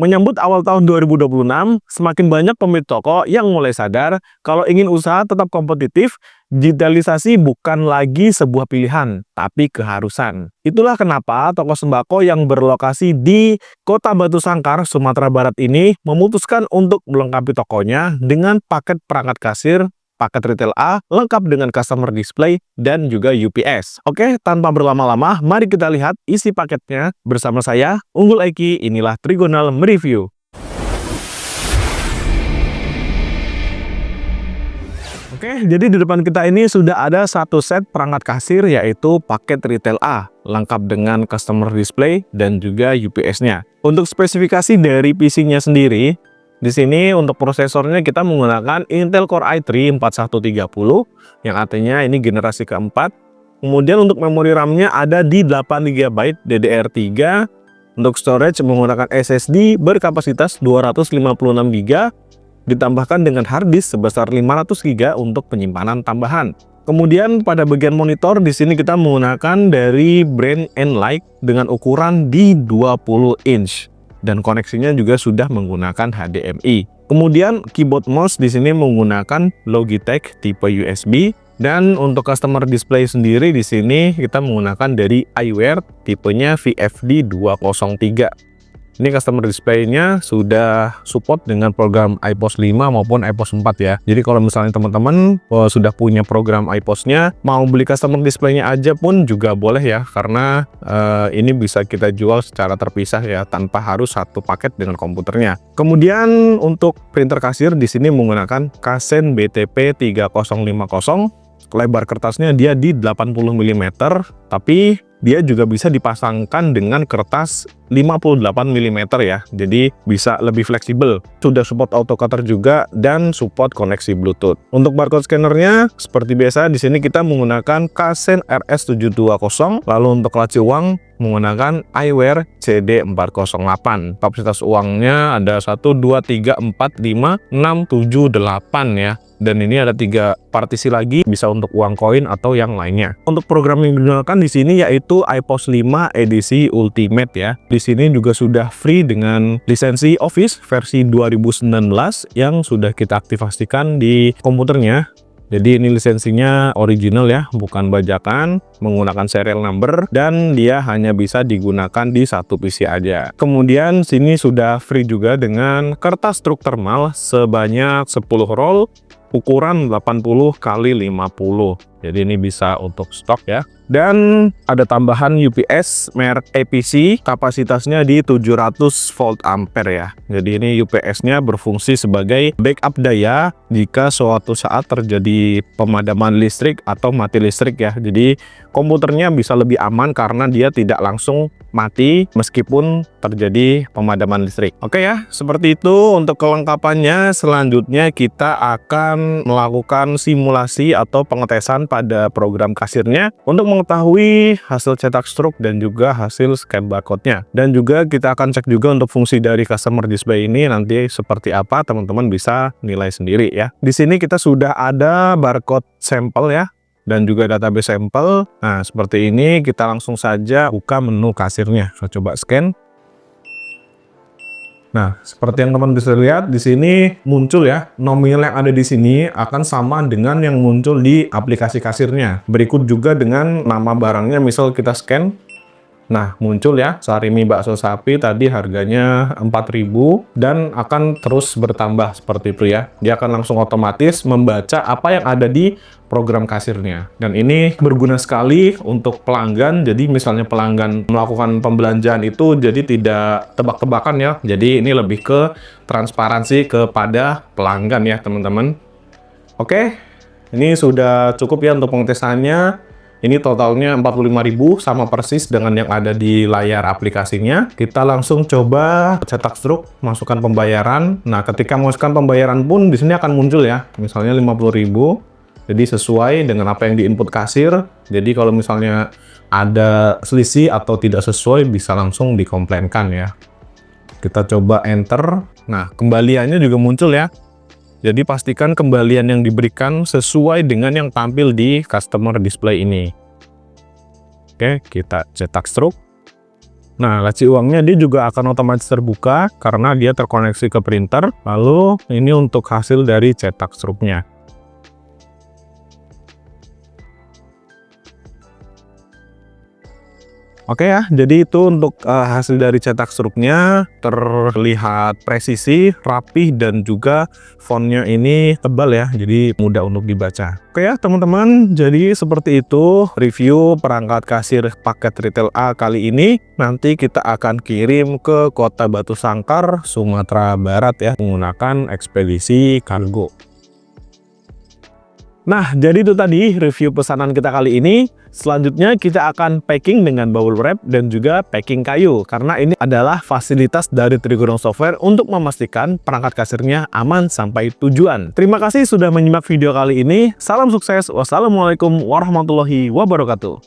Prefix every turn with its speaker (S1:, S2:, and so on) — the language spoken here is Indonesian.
S1: Menyambut awal tahun 2026, semakin banyak pemilik toko yang mulai sadar kalau ingin usaha tetap kompetitif, digitalisasi bukan lagi sebuah pilihan, tapi keharusan. Itulah kenapa toko sembako yang berlokasi di Kota Batu Sangkar, Sumatera Barat ini memutuskan untuk melengkapi tokonya dengan paket perangkat kasir, paket retail A, lengkap dengan customer display, dan juga UPS. Oke, tanpa berlama-lama, mari kita lihat isi paketnya bersama saya, Unggul Eki. Inilah Trigonal Mereview. Oke, jadi di depan kita ini sudah ada satu set perangkat kasir, yaitu paket retail A, lengkap dengan customer display dan juga UPS-nya. Untuk spesifikasi dari PC-nya sendiri, di sini untuk prosesornya kita menggunakan Intel Core i3 4130 yang artinya ini generasi keempat. Kemudian untuk memori RAM-nya ada di 8 GB DDR3. Untuk storage menggunakan SSD berkapasitas 256 GB ditambahkan dengan hard disk sebesar 500 GB untuk penyimpanan tambahan. Kemudian pada bagian monitor di sini kita menggunakan dari brand Enlight dengan ukuran di 20 inch. Dan koneksinya juga sudah menggunakan HDMI. Kemudian keyboard mouse di sini menggunakan Logitech tipe USB, dan untuk customer display sendiri di sini kita menggunakan dari iWare tipenya VFD 203. Ini customer display-nya sudah support dengan program iPOS 5 maupun iPOS 4 ya. Jadi kalau misalnya teman-teman sudah punya program iPOS-nya, mau beli customer display-nya aja pun juga boleh ya, karena ini bisa kita jual secara terpisah ya, tanpa harus satu paket dengan komputernya. Kemudian untuk printer kasir di sini menggunakan Kasen BTP 3050. Lebar kertasnya dia di 80 mm, tapi dia juga bisa dipasangkan dengan kertas 58 mm ya, jadi bisa lebih fleksibel. Sudah support auto cutter juga dan support koneksi Bluetooth. Untuk barcode scannernya seperti biasa di sini kita menggunakan Kasen RS720, lalu untuk laci uang menggunakan iWare CD408. Kapasitas uangnya ada 1, 2, 3, 4, 5, 6, 7, 8 ya. Dan ini ada 3 partisi lagi, bisa untuk uang koin atau yang lainnya. Untuk program yang digunakan di sini yaitu iPOS 5 edisi Ultimate ya. Di sini juga sudah free dengan lisensi Office versi 2019 yang sudah kita aktifasikan di komputernya. Jadi ini lisensinya original ya, bukan bajakan, menggunakan serial number, dan dia hanya bisa digunakan di satu PC aja. Kemudian sini sudah free juga dengan kertas struk thermal sebanyak 10 roll, ukuran 80 x 50. Jadi ini bisa untuk stok ya. Dan ada tambahan UPS merek APC, kapasitasnya di 700 volt ampere ya. Jadi ini UPS-nya berfungsi sebagai backup daya jika suatu saat terjadi pemadaman listrik atau mati listrik ya. Jadi komputernya bisa lebih aman karena dia tidak langsung mati meskipun terjadi pemadaman listrik. Oke ya, seperti itu untuk kelengkapannya. Selanjutnya kita akan melakukan simulasi atau pengetesan pada program kasirnya untuk mengetahui hasil cetak struk dan juga hasil scan barcode-nya. Dan juga kita akan cek juga untuk fungsi dari customer display ini nanti seperti apa, teman-teman bisa nilai sendiri ya. Di sini kita sudah ada barcode sampel ya, dan juga database sampel. Nah, seperti ini kita langsung saja buka menu kasirnya. Saya coba scan. Nah, seperti yang teman bisa lihat di sini muncul ya, nominal yang ada di sini akan sama dengan yang muncul di aplikasi kasirnya. Berikut juga dengan nama barangnya, misal kita scan. Nah, muncul ya, Sarimi bakso sapi tadi harganya 4.000 dan akan terus bertambah seperti itu ya. Dia akan langsung otomatis membaca apa yang ada di program kasirnya. Dan ini berguna sekali untuk pelanggan. Jadi misalnya pelanggan melakukan pembelanjaan itu jadi tidak tebak-tebakan ya. Jadi ini lebih ke transparansi kepada pelanggan ya, teman-teman. Oke, ini sudah cukup ya untuk pengetesannya. Ini totalnya 45.000, sama persis dengan yang ada di layar aplikasinya. Kita langsung coba cetak struk, masukkan pembayaran. Nah, ketika masukkan pembayaran pun di sini akan muncul ya, misalnya 50.000. Jadi sesuai dengan apa yang diinput kasir. Jadi kalau misalnya ada selisih atau tidak sesuai bisa langsung dikomplainkan ya. Kita coba enter. Nah, kembaliannya juga muncul ya. Jadi pastikan kembalian yang diberikan sesuai dengan yang tampil di customer display ini. Oke, kita cetak struk. Nah, laci uangnya dia juga akan otomatis terbuka karena dia terkoneksi ke printer. Lalu ini untuk hasil dari cetak strupnya. Oke ya, jadi itu untuk hasil dari cetak struknya, terlihat presisi, rapih, dan juga fontnya ini tebal ya, jadi mudah untuk dibaca. Oke ya teman-teman, jadi seperti itu review perangkat kasir paket Retail A kali ini. Nanti kita akan kirim ke Kota Batu Sangkar, Sumatera Barat ya, menggunakan ekspedisi kargo. Nah, jadi itu tadi review pesanan kita kali ini. Selanjutnya kita akan packing dengan bubble wrap dan juga packing kayu. Karena ini adalah fasilitas dari Trigorong Software untuk memastikan perangkat kasirnya aman sampai tujuan. Terima kasih sudah menyimak video kali ini. Salam sukses. Wassalamualaikum warahmatullahi wabarakatuh.